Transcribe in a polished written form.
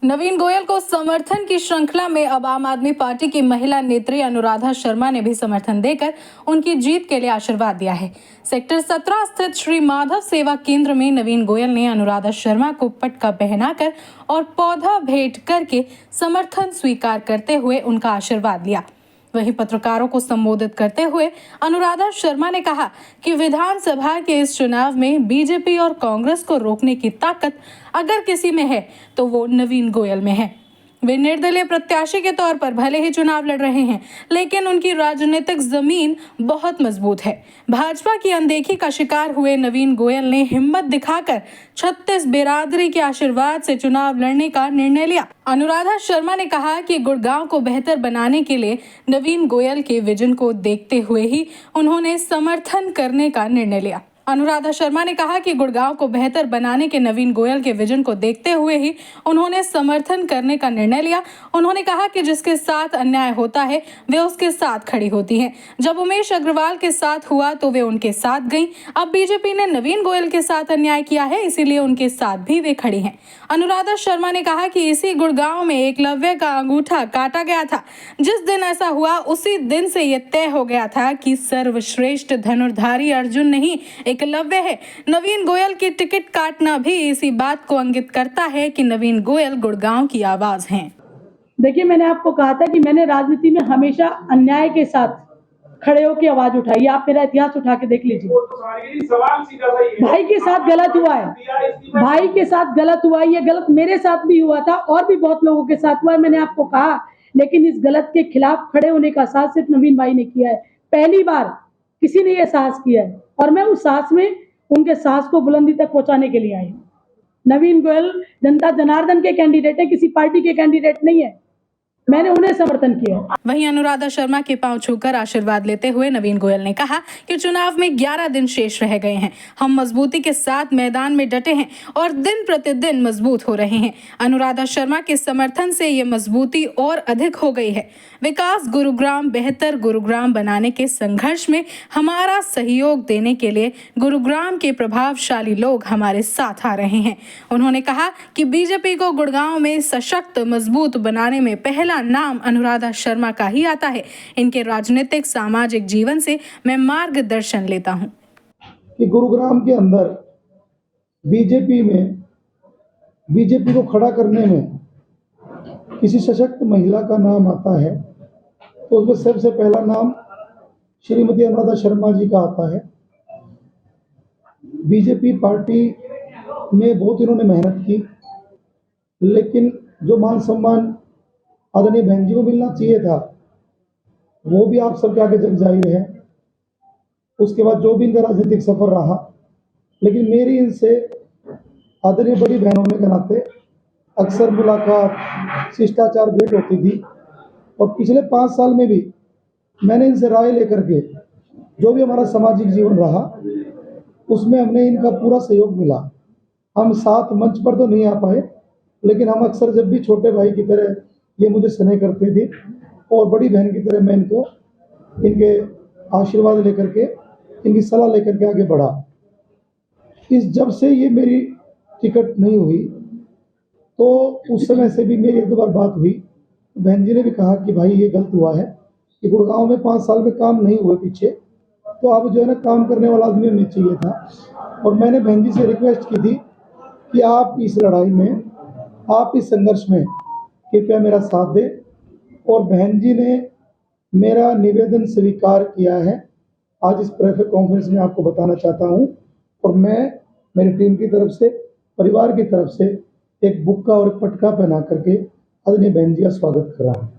नवीन गोयल को समर्थन की श्रृंखला में अब आम आदमी पार्टी की महिला नेत्री अनुराधा शर्मा ने भी समर्थन देकर उनकी जीत के लिए आशीर्वाद दिया है। सेक्टर 17 स्थित श्री माधव सेवा केंद्र में नवीन गोयल ने अनुराधा शर्मा को पटका पहनाकर और पौधा भेंट करके समर्थन स्वीकार करते हुए उनका आशीर्वाद लिया। वहीं पत्रकारों को संबोधित करते हुए अनुराधा शर्मा ने कहा कि विधानसभा के इस चुनाव में बीजेपी और कांग्रेस को रोकने की ताकत अगर किसी में है तो वो नवीन गोयल में है। वे निर्दलीय प्रत्याशी के तौर पर भले ही चुनाव लड़ रहे हैं, लेकिन उनकी राजनीतिक जमीन बहुत मजबूत है। भाजपा की अनदेखी का शिकार हुए नवीन गोयल ने हिम्मत दिखाकर 36 बिरादरी के आशीर्वाद से चुनाव लड़ने का निर्णय लिया। अनुराधा शर्मा ने कहा कि गुड़गांव को बेहतर बनाने के लिए नवीन गोयल के विजन को देखते हुए ही उन्होंने समर्थन करने का निर्णय लिया। अनुराधा शर्मा ने कहा कि गुड़गांव को बेहतर बनाने के नवीन गोयल के विजन को देखते हुए ही उन्होंने समर्थन करने का निर्णय लिया। उन्होंने कहा कि जिसके साथ अन्याय होता है वे उसके साथ खड़ी होती हैं। जब उमेश अग्रवाल के साथ हुआ तो वे उनके साथ गईं। अब बीजेपी ने नवीन गोयल के साथ अन्याय किया है, इसीलिए उनके साथ भी वे खड़ी हैं। अनुराधा शर्मा ने कहा कि इसी गुड़गांव में एकलव्य का अंगूठा काटा गया था। जिस दिन ऐसा हुआ उसी दिन से ये तय हो गया था कि सर्वश्रेष्ठ धनुर्धारी अर्जुन नहीं एकलव्य है। नवीन गोयल की टिकट काटना भी इसी बात को इंगित करता है कि नवीन गोयल गुड़गांव की आवाज हैं। देखिए, मैंने आपको कहा था कि मैंने राजनीति में हमेशा अन्याय के साथ खड़े होकर आवाज उठाई। आप मेरा इतिहास उठा के देख लीजिए। भाई के साथ गलत हुआ है, भाई के साथ गलत हुआ है। ये गलत मेरे साथ भी हुआ था और भी बहुत लोगों के साथ हुआ है, मैंने आपको कहा। लेकिन इस गलत के खिलाफ खड़े होने का साहस सिर्फ नवीन भाई ने किया है। पहली बार किसी ने यह साहस किया है और मैं उस साहस में उनके साहस को बुलंदी तक पहुंचाने के लिए आई हूँ। नवीन गोयल जनता जनार्दन के कैंडिडेट है, किसी पार्टी के कैंडिडेट नहीं है। मैंने उन्हें समर्थन किया। वहीं अनुराधा शर्मा के पांव छूकर आशीर्वाद लेते हुए नवीन गोयल ने कहा कि चुनाव में 11 दिन शेष रह गए हैं। हम मजबूती के साथ मैदान में डटे हैं और दिन प्रतिदिन मजबूत हो रहे हैं। अनुराधा शर्मा के समर्थन से ये मजबूती और अधिक हो गई है। विकास गुरुग्राम बेहतर गुरुग्राम बनाने के संघर्ष में हमारा सहयोग देने के लिए गुरुग्राम के प्रभावशाली लोग हमारे साथ आ रहे हैं। उन्होंने कहा कि बीजेपी को गुड़गांव में सशक्त मजबूत बनाने में पहला नाम अनुराधा शर्मा का ही आता है। इनके राजनीतिक सामाजिक जीवन से मैं मार्गदर्शन लेता हूं कि गुरुग्राम के अंदर बीजेपी को खड़ा करने में किसी सशक्त महिला का नाम आता है तो उसमें सबसे पहला नाम श्रीमती अनुराधा शर्मा जी का आता है। बीजेपी पार्टी में बहुत इन्होंने मेहनत की, लेकिन जो मान सम्मान आदरणीय बहन जी को मिलना चाहिए था वो भी आप सबके आगे जग जाहिर है। उसके बाद जो भी इनका राजनीतिक सफर रहा, लेकिन मेरी इनसे आदरणीय बड़ी बहन होने के नाते अक्सर मुलाकात, शिष्टाचार भेंट होती थी और पिछले 5 साल में भी मैंने इनसे राय लेकर के जो भी हमारा सामाजिक जीवन रहा उसमें हमने इनका पूरा सहयोग मिला। हम साथ मंच पर तो नहीं आ पाए, लेकिन हम अक्सर जब भी छोटे भाई की तरह ये मुझे स्नेह करते थे और बड़ी बहन की तरह मैं इनको इनके आशीर्वाद लेकर के, इनकी सलाह लेकर के आगे बढ़ा। जब से ये मेरी टिकट नहीं हुई तो उस समय से भी मेरी 1-2 बार बात हुई। बहन जी ने भी कहा कि भाई ये गलत हुआ है कि गुड़गांव में 5 साल में काम नहीं हुए पीछे, तो अब जो है ना काम करने वाला आदमी हमें चाहिए था। और मैंने बहन जी से रिक्वेस्ट की थी कि आप इस लड़ाई में, आप इस संघर्ष में कृपया मेरा साथ दें और बहन जी ने मेरा निवेदन स्वीकार किया है। आज इस प्रेस कॉन्फ्रेंस में आपको बताना चाहता हूं और मैं मेरी टीम की तरफ से, परिवार की तरफ से एक बुक्का और एक पटका पहना करके आदरणीय बहन जी का स्वागत कर रहा हूँ।